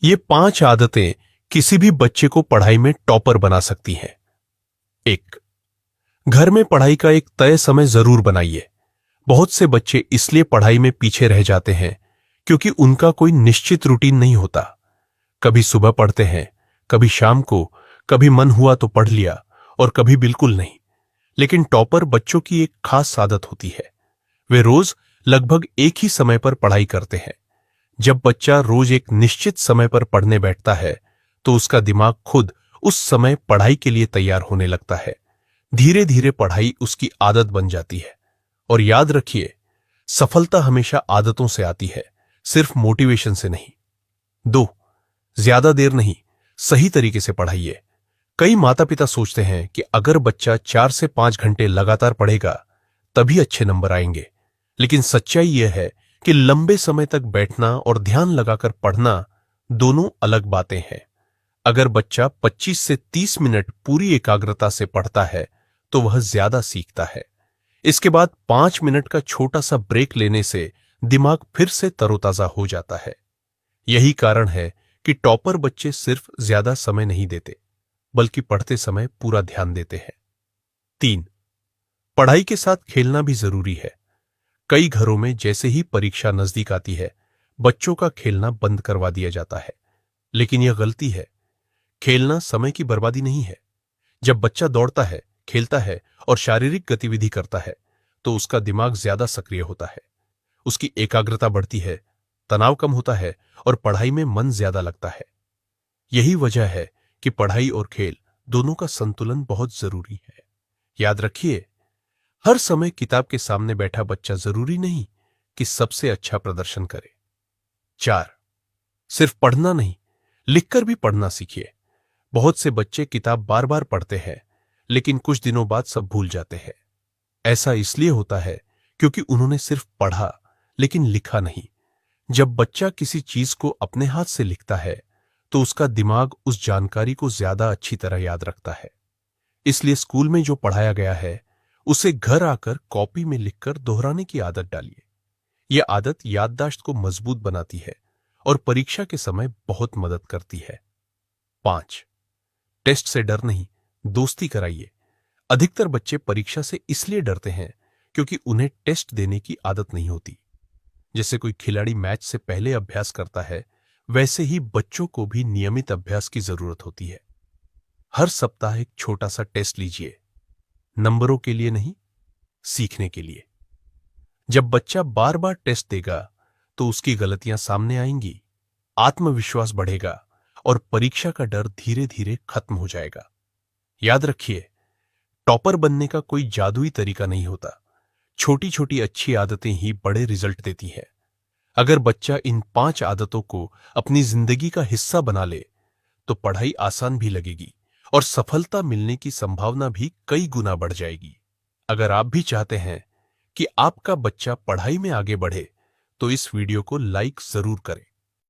ये 5 आदतें किसी भी बच्चे को पढ़ाई में टॉपर बना सकती हैं। 1. घर में पढ़ाई का एक तय समय जरूर बनाइए। बहुत से बच्चे इसलिए पढ़ाई में पीछे रह जाते हैं क्योंकि उनका कोई निश्चित रूटीन नहीं होता। कभी सुबह पढ़ते हैं, कभी शाम को, कभी मन हुआ तो पढ़ लिया और कभी बिल्कुल नहीं। लेकिन टॉपर बच्चों की एक खास आदत होती है, वे रोज लगभग एक ही समय पर पढ़ाई करते हैं। जब बच्चा रोज एक निश्चित समय पर पढ़ने बैठता है तो उसका दिमाग खुद उस समय पढ़ाई के लिए तैयार होने लगता है। धीरे धीरे पढ़ाई उसकी आदत बन जाती है। और याद रखिए, सफलता हमेशा आदतों से आती है, सिर्फ मोटिवेशन से नहीं। 2. ज्यादा देर नहीं, सही तरीके से पढ़ाइए। कई माता पिता सोचते हैं कि अगर बच्चा 4 से 5 घंटे लगातार पढ़ेगा तभी अच्छे नंबर आएंगे। लेकिन सच्चाई यह है कि लंबे समय तक बैठना और ध्यान लगाकर पढ़ना दोनों अलग बातें हैं। अगर बच्चा 25 से 30 मिनट पूरी एकाग्रता से पढ़ता है तो वह ज्यादा सीखता है। इसके बाद 5 मिनट का छोटा सा ब्रेक लेने से दिमाग फिर से तरोताजा हो जाता है। यही कारण है कि टॉपर बच्चे सिर्फ ज्यादा समय नहीं देते, बल्कि पढ़ते समय पूरा ध्यान देते हैं। 3. पढ़ाई के साथ खेलना भी जरूरी है। कई घरों में जैसे ही परीक्षा नजदीक आती है, बच्चों का खेलना बंद करवा दिया जाता है। लेकिन यह गलती है। खेलना समय की बर्बादी नहीं है। जब बच्चा दौड़ता है, खेलता है और शारीरिक गतिविधि करता है तो उसका दिमाग ज्यादा सक्रिय होता है, उसकी एकाग्रता बढ़ती है, तनाव कम होता है और पढ़ाई में मन ज्यादा लगता है। यही वजह है कि पढ़ाई और खेल दोनों का संतुलन बहुत जरूरी है। याद रखिए, हर समय किताब के सामने बैठा बच्चा जरूरी नहीं कि सबसे अच्छा प्रदर्शन करे। 4. सिर्फ पढ़ना नहीं, लिखकर भी पढ़ना सीखिए। बहुत से बच्चे किताब बार बार पढ़ते हैं लेकिन कुछ दिनों बाद सब भूल जाते हैं। ऐसा इसलिए होता है क्योंकि उन्होंने सिर्फ पढ़ा लेकिन लिखा नहीं। जब बच्चा किसी चीज को अपने हाथ से लिखता है तो उसका दिमाग उस जानकारी को ज्यादा अच्छी तरह याद रखता है। इसलिए स्कूल में जो पढ़ाया गया है उसे घर आकर कॉपी में लिखकर दोहराने की आदत डालिए। यह आदत याददाश्त को मजबूत बनाती है और परीक्षा के समय बहुत मदद करती है। 5. टेस्ट से डर नहीं, दोस्ती कराइए। अधिकतर बच्चे परीक्षा से इसलिए डरते हैं क्योंकि उन्हें टेस्ट देने की आदत नहीं होती। जैसे कोई खिलाड़ी मैच से पहले अभ्यास करता है, वैसे ही बच्चों को भी नियमित अभ्यास की जरूरत होती है। हर सप्ताह एक छोटा सा टेस्ट लीजिए, नंबरों के लिए नहीं, सीखने के लिए। जब बच्चा बार बार टेस्ट देगा तो उसकी गलतियां सामने आएंगी, आत्मविश्वास बढ़ेगा और परीक्षा का डर धीरे धीरे खत्म हो जाएगा। याद रखिए, टॉपर बनने का कोई जादुई तरीका नहीं होता। छोटी छोटी अच्छी आदतें ही बड़े रिजल्ट देती हैं। अगर बच्चा इन 5 आदतों को अपनी जिंदगी का हिस्सा बना ले तो पढ़ाई आसान भी लगेगी और सफलता मिलने की संभावना भी कई गुना बढ़ जाएगी। अगर आप भी चाहते हैं कि आपका बच्चा पढ़ाई में आगे बढ़े तो इस वीडियो को लाइक जरूर करें।